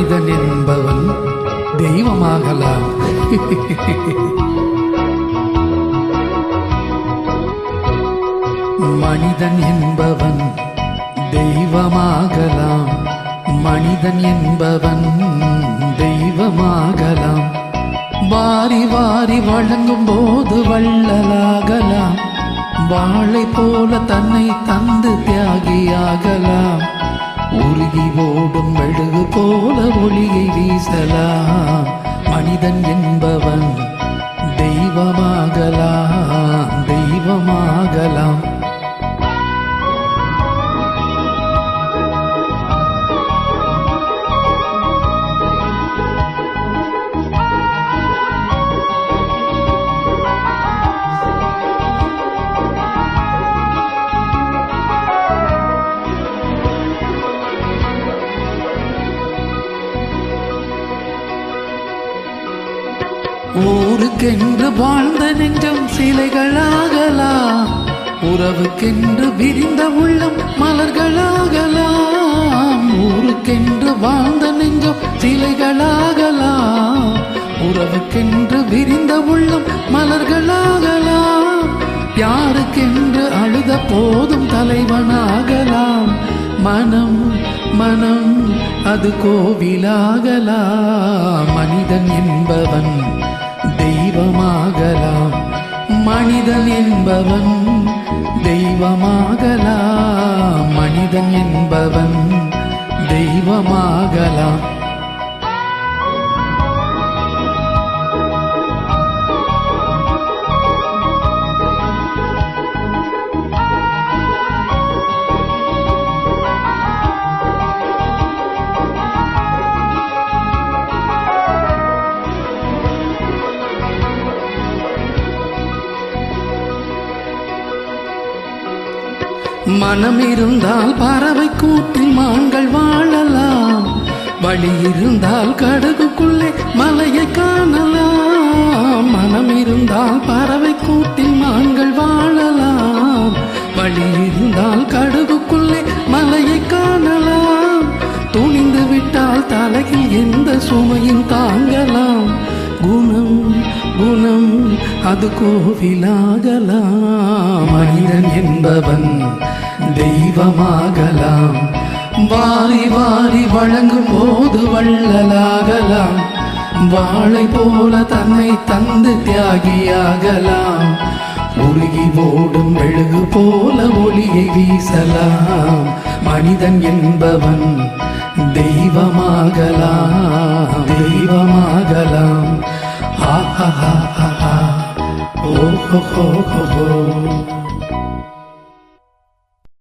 மனிதன் என்பவன் தெய்வமாகலாம். மனிதன் என்பவன் தெய்வமாகலாம். மனிதன் என்பவன் தெய்வமாகலாம். வாரி வாரி வழங்கும் போது வள்ளலாகலாம். வாளை போல தன்னை தந்து தியாகியாகலாம். உருகி ஓடும் மெழுகு போல ஒளியை வீசலாம். மனிதன் என்பவன் தெய்வமாகலாம், தெய்வமாகலாம். ஊருக்கென்று வாழ்ந்த நெஞ்சம் சிலைகளாகலாம். உறவுக்கென்று விரிந்த உள்ளம் மலர்களாகலாம். ஊருக்கென்று வாழ்ந்த நெஞ்சம் சிலைகளாகலாம். உறவுக்கென்று விரிந்த உள்ளம் மலர்களாகலாம். யாருக்கென்று அழுத போதும் தலைவனாகலாம். மனம் மனம் அது கோவிலாகலாம். மனிதன் என்பவன் தெய்வமாகலாம். மனிதன் என்பவன் தெய்வமாகலாம். மனிதன் என்பவன் தெய்வமாகலாம். மனம் இருந்தால் பறவை கூட்டில் மான்கள் வாழலாம். வழி இருந்தால் கடுகுக்குள்ளே மலையை காணலாம். மனம் இருந்தால் பறவை கூட்டில் மான்கள் வாழலாம். வழி இருந்தால் கடுகுக்குள்ளே மலையை காணலாம். துணிந்து விட்டால் தலையில் எந்த சுமையும் தாங்கலாம். குணம் குணம் அது கோவிலாகலாம். மனிதன் என்பவன் தெய்வமாகலாம். வாரி வாரி வழங்கும் போது வள்ளலாகலாம். வாளை போல தன்னை தந்து தியாகியாகலாம். உருகி ஓடும் மெழுகு போல ஒளியை வீசலாம். மனிதன் என்பவன் தெய்வமாகலாம், தெய்வமாகலாம். ஆஹா, ஓஹோ.